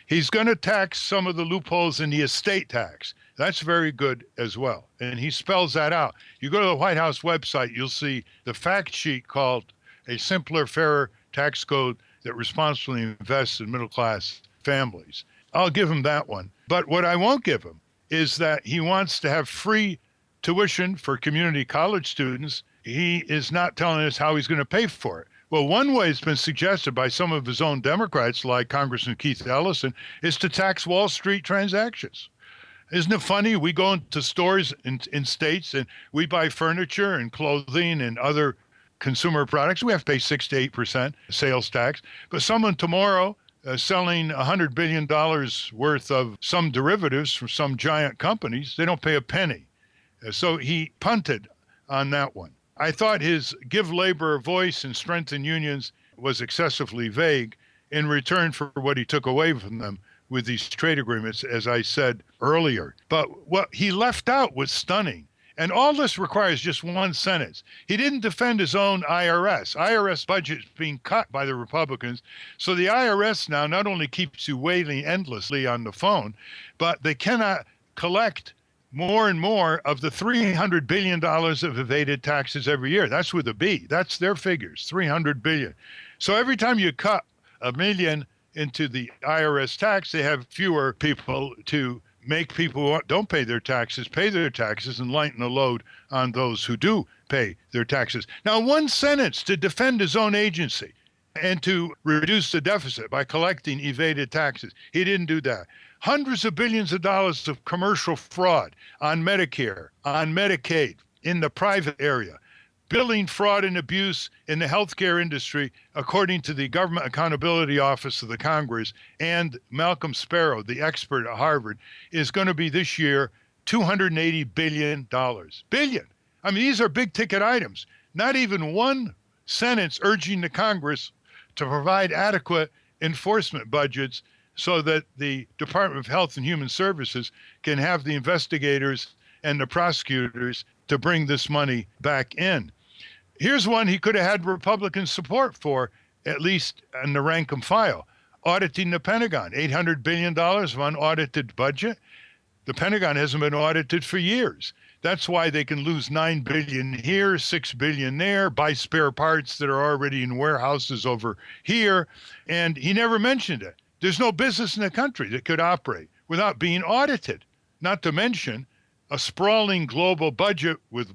He's going to tax some of the loopholes in the estate tax. That's very good as well. And he spells that out. You go to the White House website, you'll see the fact sheet called A Simpler, Fairer Tax Code That Responsibly Invests in Middle-Class Families. I'll give him that one. But what I won't give him is that he wants to have free tuition for community college students. He is not telling us how he's going to pay for it. Well, one way it's been suggested by some of his own Democrats, like Congressman Keith Ellison, is to tax Wall Street transactions. Isn't it funny? We go into stores in states and we buy furniture and clothing and other consumer products. We have to pay 6 to 8% sales tax. But someone tomorrow selling $100 billion worth of some derivatives from some giant companies, they don't pay a penny. So he punted on that one. I thought his give labor a voice and strengthen unions was excessively vague in return for what he took away from them with these trade agreements, as I said earlier. But what he left out was stunning. And all this requires just one sentence. He didn't defend his own IRS. IRS budget's being cut by the Republicans. So the IRS now not only keeps you waiting endlessly on the phone, but they cannot collect more and more of the $300 billion of evaded taxes every year. That's with a B. That's their figures, $300 billion. So every time you cut $1 million into the IRS tax, they have fewer people to make people who don't pay their taxes and lighten the load on those who do pay their taxes. Now, one sentence to defend his own agency and to reduce the deficit by collecting evaded taxes. He didn't do that. Hundreds of billions of dollars of commercial fraud on Medicare, on Medicaid, in the private area. Billing fraud and abuse in the healthcare industry, according to the Government Accountability Office of the Congress and Malcolm Sparrow, the expert at Harvard, is going to be this year $280 billion. Billion. I mean, these are big ticket items. Not even one sentence urging the Congress to provide adequate enforcement budgets so that the Department of Health and Human Services can have the investigators and the prosecutors to bring this money back in. Here's one he could have had Republican support for, at least in the rank and file. Auditing the Pentagon, $800 billion of unaudited budget. The Pentagon hasn't been audited for years. That's why they can lose $9 billion here, $6 billion there, buy spare parts that are already in warehouses over here. And he never mentioned it. There's no business in the country that could operate without being audited, not to mention a sprawling global budget with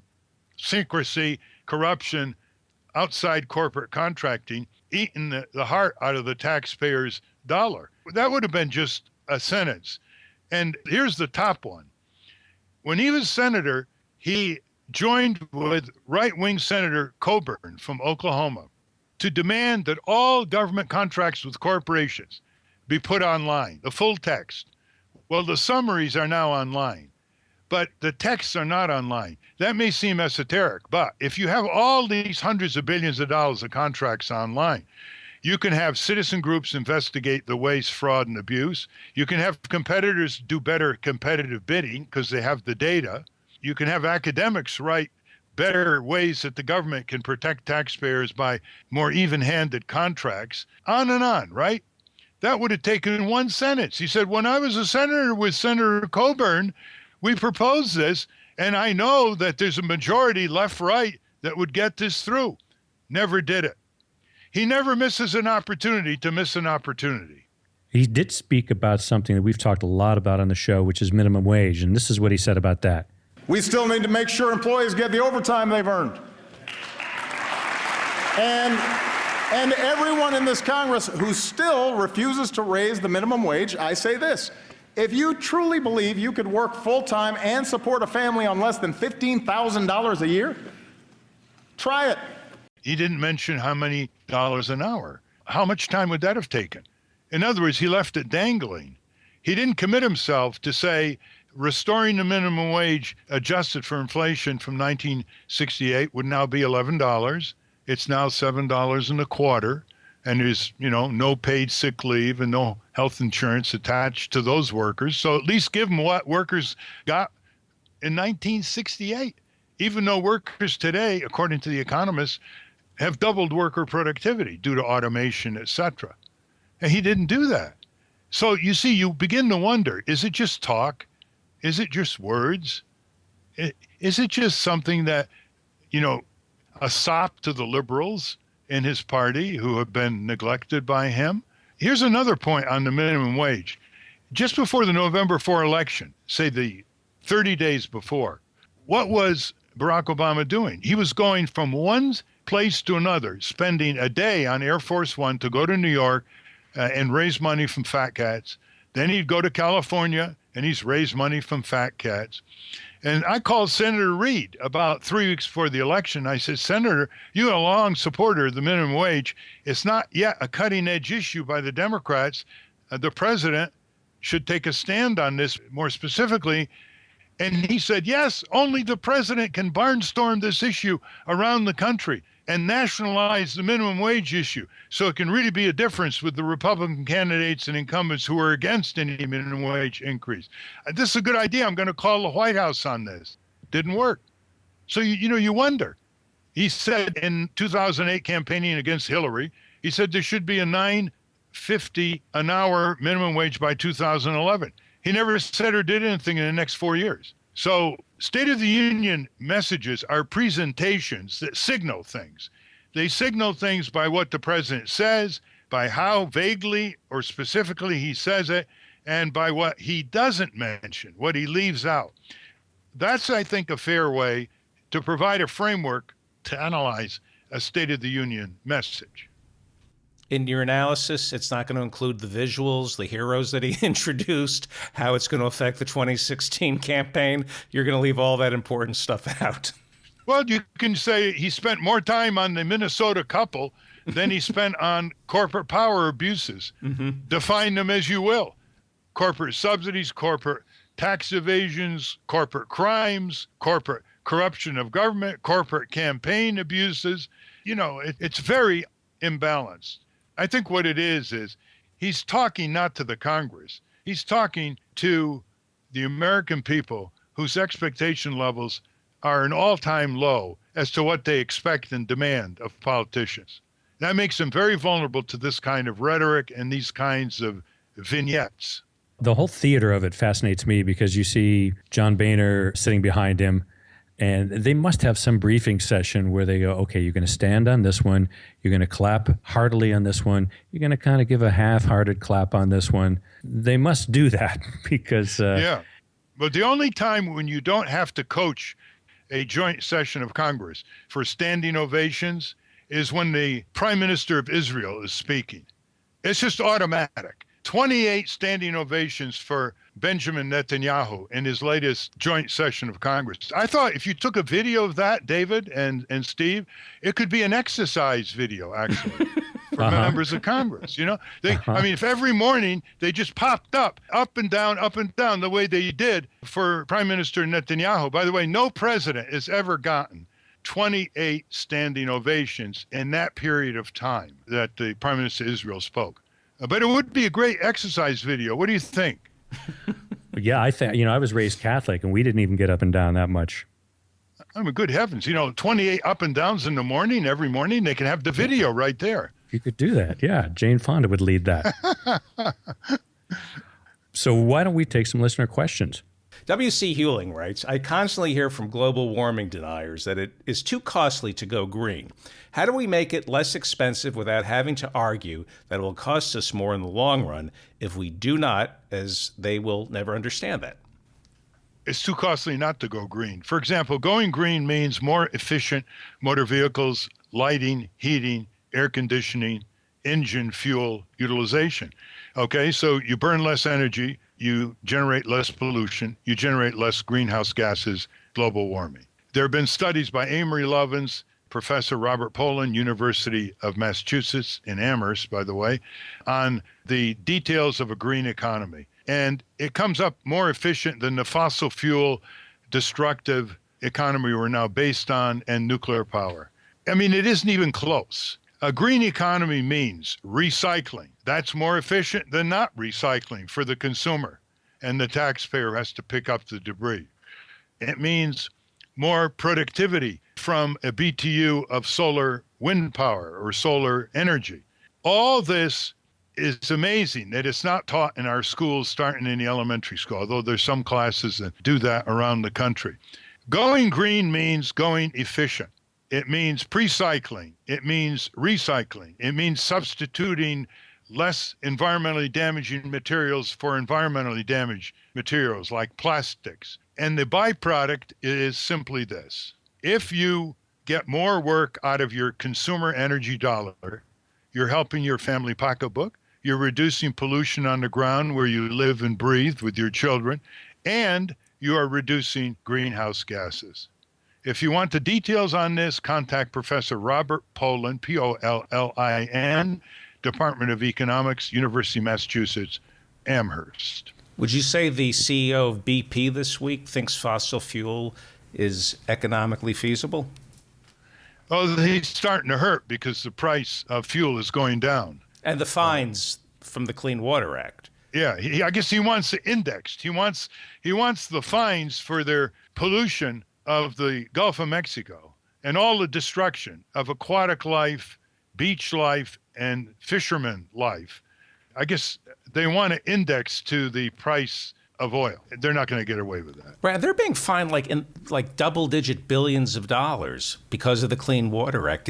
secrecy, corruption, outside corporate contracting, eating the heart out of the taxpayer's dollar. That would have been just a sentence. And here's the top one. When he was senator, he joined with right-wing Senator Coburn from Oklahoma to demand that all government contracts with corporations be put online, the full text. Well, the summaries are now online, but the texts are not online. That may seem esoteric, but if you have all these hundreds of billions of dollars of contracts online, you can have citizen groups investigate the waste, fraud, and abuse. You can have competitors do better competitive bidding because they have the data. You can have academics write better ways that the government can protect taxpayers by more even-handed contracts, on and on, right? That would have taken one sentence. He said, when I was a senator with Senator Coburn, we proposed this, and I know that there's a majority left-right that would get this through. Never did it. He never misses an opportunity to miss an opportunity. He did speak about something that we've talked a lot about on the show, which is minimum wage, and this is what he said about that. We still need to make sure employees get the overtime they've earned. And everyone in this Congress who still refuses to raise the minimum wage, I say this. If you truly believe you could work full-time and support a family on less than $15,000 a year, try it. He didn't mention how many dollars an hour. How much time would that have taken? In other words, he left it dangling. He didn't commit himself to say restoring the minimum wage adjusted for inflation from 1968 would now be $11. It's now $7.25, and there's, no paid sick leave and no health insurance attached to those workers. So at least give them what workers got in 1968. Even though workers today, according to the economists, have doubled worker productivity due to automation, et cetera. And he didn't do that. So you see, you begin to wonder, is it just talk? Is it just words? Is it just something that, a sop to the liberals in his party who have been neglected by him? Here's another point on the minimum wage. Just before the November 4 election, say the 30 days before, what was Barack Obama doing? He was going from one place to another, spending a day on Air Force One to go to New York and raise money from fat cats. Then he'd go to California and he's raised money from fat cats. And I called Senator Reid about 3 weeks before the election. I said, Senator, you're a long supporter of the minimum wage. It's not yet a cutting edge issue by the Democrats. The president should take a stand on this more specifically. And he said, yes, only the president can barnstorm this issue around the country and nationalize the minimum wage issue so it can really be a difference with the Republican candidates and incumbents who are against any minimum wage increase. This is a good idea. I'm going to call the White House on this. Didn't work. So, you wonder. He said in 2008 campaigning against Hillary, he said there should be a $9.50 an hour minimum wage by 2011. He never said or did anything in the next 4 years. So State of the Union messages are presentations that signal things. They signal things by what the president says, by how vaguely or specifically he says it, and by what he doesn't mention, what he leaves out. That's, I think, a fair way to provide a framework to analyze a State of the Union message. In your analysis, it's not going to include the visuals, the heroes that he introduced, how it's going to affect the 2016 campaign. You're going to leave all that important stuff out. Well, you can say he spent more time on the Minnesota couple than he spent on corporate power abuses. Mm-hmm. Define them as you will. Corporate subsidies, corporate tax evasions, corporate crimes, corporate corruption of government, corporate campaign abuses. It's very imbalanced. I think what it is he's talking not to the Congress. He's talking to the American people whose expectation levels are an all-time low as to what they expect and demand of politicians. That makes them very vulnerable to this kind of rhetoric and these kinds of vignettes. The whole theater of it fascinates me because you see John Boehner sitting behind him, and they must have some briefing session where they go, okay, you're going to stand on this one. You're going to clap heartily on this one. You're going to kind of give a half-hearted clap on this one. They must do that because... Yeah, but the only time when you don't have to coach a joint session of Congress for standing ovations is when the Prime Minister of Israel is speaking. It's just automatic. 28 standing ovations for Benjamin Netanyahu in his latest joint session of Congress. I thought if you took a video of that, David and Steve, it could be an exercise video, actually, for members of Congress. I mean, if every morning they just popped up and down, the way they did for Prime Minister Netanyahu. By the way, no president has ever gotten 28 standing ovations in that period of time that the Prime Minister of Israel spoke. But it would be a great exercise video. What do you think? Yeah, I think, I was raised Catholic and we didn't even get up and down that much. I mean, good heavens. 28 up and downs in the morning, every morning, they can have the video right there. You could do that. Yeah. Jane Fonda would lead that. So why don't we take some listener questions? W.C. Hewling writes, I constantly hear from global warming deniers that it is too costly to go green. How do we make it less expensive without having to argue that it will cost us more in the long run if we do not, as they will never understand that? It's too costly not to go green. For example, going green means more efficient motor vehicles, lighting, heating, air conditioning, engine fuel utilization. Okay, so you burn less energy, you generate less pollution, you generate less greenhouse gases, global warming. There have been studies by Amory Lovins, Professor Robert Poland, University of Massachusetts in Amherst, by the way, on the details of a green economy. And it comes up more efficient than the fossil fuel destructive economy we're now based on and nuclear power. I mean, it isn't even close. A green economy means recycling. That's more efficient than not recycling for the consumer, and the taxpayer has to pick up the debris. It means more productivity from a BTU of solar wind power or solar energy. All this is amazing that it's not taught in our schools starting in the elementary school, although there's some classes that do that around the country. Going green means going efficient. It means pre-cycling. It means recycling. It means substituting less environmentally damaging materials for environmentally damaged materials like plastics. And the byproduct is simply this. If you get more work out of your consumer energy dollar, you're helping your family pocketbook, you're reducing pollution on the ground where you live and breathe with your children, and you are reducing greenhouse gases. If you want the details on this, contact Professor Robert Pollin, Pollin, Department of Economics, University of Massachusetts, Amherst. Would you say the CEO of BP this week thinks fossil fuel is economically feasible? Oh, he's starting to hurt because the price of fuel is going down. And the fines from the Clean Water Act. Yeah, I guess he wants it indexed. He wants the fines for their pollution of the Gulf of Mexico and all the destruction of aquatic life, beach life, and fisherman life. I guess they want to index to the price of oil. They're not going to get away with that. Right, they're being fined like double-digit billions of dollars because of the Clean Water Act.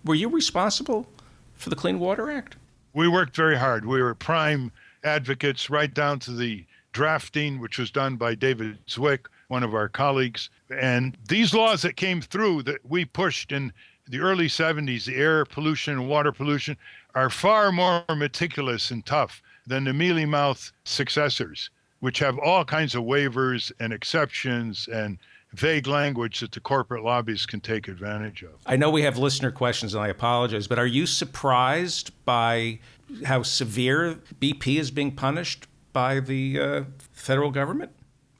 Were you responsible for the Clean Water Act? We worked very hard. We were prime advocates right down to the drafting, which was done by David Zwick, one of our colleagues. And these laws that came through that we pushed in the early 70s, the air pollution and water pollution, are far more meticulous and tough than the mealy-mouthed successors, which have all kinds of waivers and exceptions and vague language that the corporate lobbyists can take advantage of. I know we have listener questions, and I apologize, but are you surprised by how severe BP is being punished by the federal government?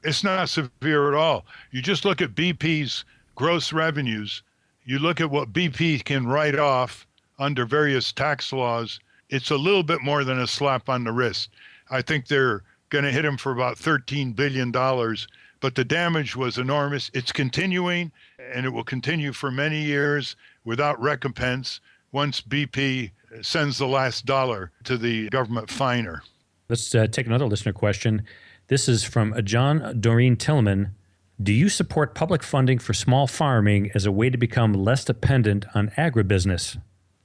It's not severe at all. You just look at BP's gross revenues. You look at what BP can write off under various tax laws. It's a little bit more than a slap on the wrist. I think they're going to hit him for about $13 billion, but the damage was enormous. It's continuing, and it will continue for many years without recompense once BP sends the last dollar to the government finer. Let's take another listener question. This is from John Doreen Tillman. Do you support public funding for small farming as a way to become less dependent on agribusiness?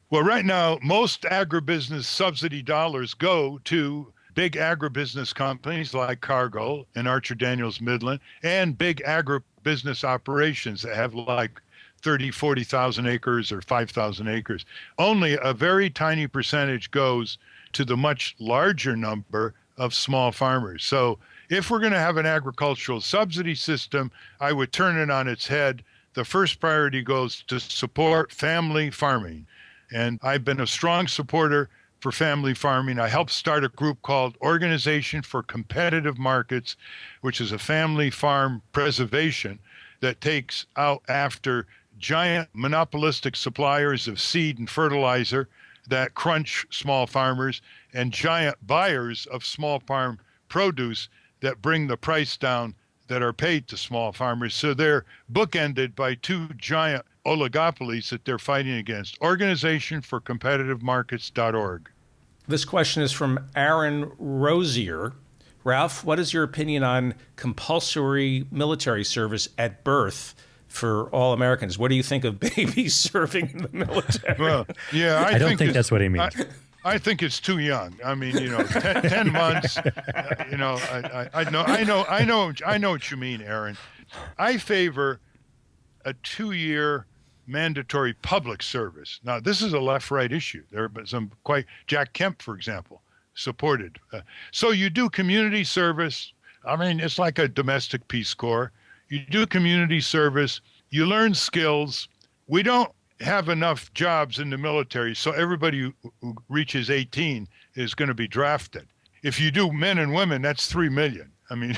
Well, right now, most agribusiness subsidy dollars go to big agribusiness companies like Cargill and Archer Daniels Midland, and big agribusiness operations that have like 30, 40,000 acres or 5,000 acres. Only a very tiny percentage goes to the much larger number of small farmers. So if we're going to have an agricultural subsidy system, I would turn it on its head. The first priority goes to support family farming. And I've been a strong supporter for family farming. I helped start a group called Organization for Competitive Markets, which is a family farm preservation that takes out after giant monopolistic suppliers of seed and fertilizer that crunch small farmers and giant buyers of small farm produce that bring the price down that are paid to small farmers. So they're bookended by two giant oligopolies that they're fighting against. Organization for Competitive Markets.org. This question is from Aaron Rosier. Ralph, what is your opinion on compulsory military service at birth for all Americans? What do you think of babies serving in the military? Well, yeah, I don't think that's what he means. I think it's too young. I mean, 10 months. I know what you mean, Aaron. I favor a 2-year mandatory public service. Now, this is a left-right issue. There are some Jack Kemp, for example, supported. So you do community service. I mean, it's like a domestic Peace Corps. You do community service. You learn skills. We don't have enough jobs in the military, so everybody who reaches 18 is going to be drafted. If you do men and women, that's 3 million. I mean,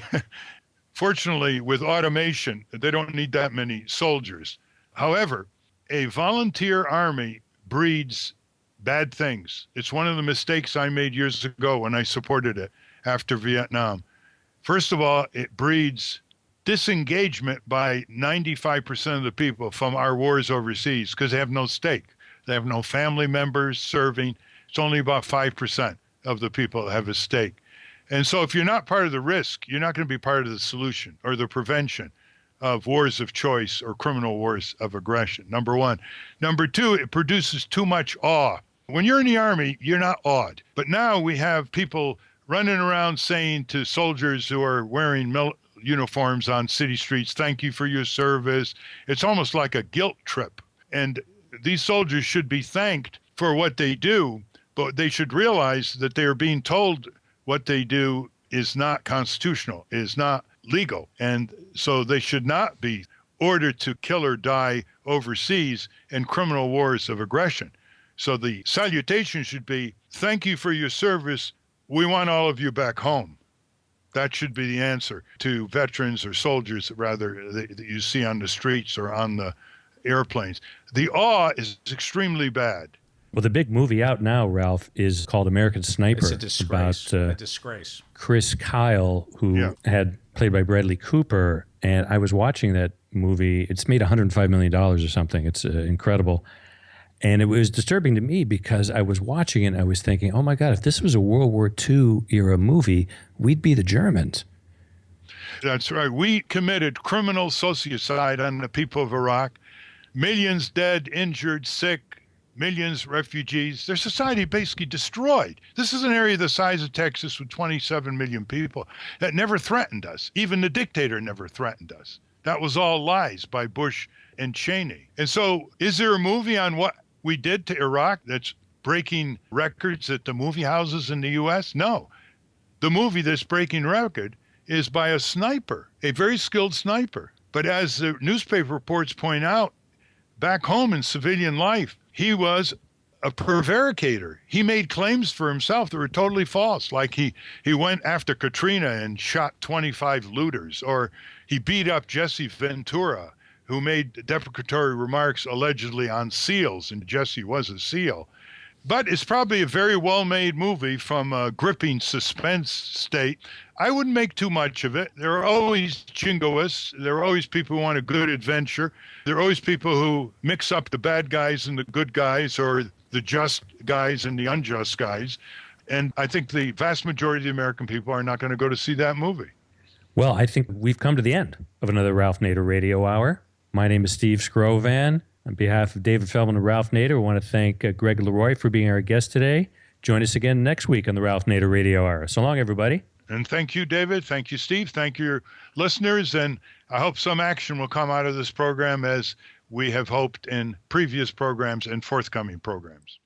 fortunately, with automation, they don't need that many soldiers. However, a volunteer army breeds bad things. It's one of the mistakes I made years ago when I supported it after Vietnam. First of all, it breeds disengagement by 95% of the people from our wars overseas because they have no stake. They have no family members serving. It's only about 5% of the people that have a stake. And so if you're not part of the risk, you're not going to be part of the solution or the prevention of wars of choice or criminal wars of aggression, number one. Number two, it produces too much awe. When you're in the Army, you're not awed. But now we have people running around saying to soldiers who are wearing uniforms on city streets, thank you for your service. It's almost like a guilt trip. And these soldiers should be thanked for what they do, but they should realize that they are being told what they do is not constitutional, is not legal. And so they should not be ordered to kill or die overseas in criminal wars of aggression. So the salutation should be, thank you for your service. We want all of you back home. That should be the answer to veterans or soldiers, rather, that you see on the streets or on the airplanes. The awe is extremely bad. Well, the big movie out now, Ralph, is called American Sniper. It's a disgrace. About a disgrace. Chris Kyle, who had played by Bradley Cooper. And I was watching that movie. It's made $105 million or something. It's incredible. And it was disturbing to me because I was watching it and I was thinking, oh my God, if this was a World War II era movie, we'd be the Germans. That's right. We committed criminal sociocide on the people of Iraq. Millions dead, injured, sick, millions refugees. Their society basically destroyed. This is an area the size of Texas with 27 million people that never threatened us. Even the dictator never threatened us. That was all lies by Bush and Cheney. And so is there a movie on what we did to Iraq that's breaking records at the movie houses in the U.S.? No. The movie that's breaking record is by a sniper, a very skilled sniper. But as the newspaper reports point out, back home in civilian life, he was a prevaricator. He made claims for himself that were totally false, like he went after Katrina and shot 25 looters, or he beat up Jesse Ventura, who made deprecatory remarks allegedly on SEALs, and Jesse was a SEAL. But it's probably a very well-made movie from a gripping suspense state. I wouldn't make too much of it. There are always jingoists. There are always people who want a good adventure. There are always people who mix up the bad guys and the good guys, or the just guys and the unjust guys. And I think the vast majority of the American people are not going to go to see that movie. Well, I think we've come to the end of another Ralph Nader Radio Hour. My name is Steve Scrovan. On behalf of David Feldman and Ralph Nader, I want to thank Greg LeRoy for being our guest today. Join us again next week on the Ralph Nader Radio Hour. So long, everybody. And thank you, David. Thank you, Steve. Thank you, listeners. And I hope some action will come out of this program, as we have hoped in previous programs and forthcoming programs.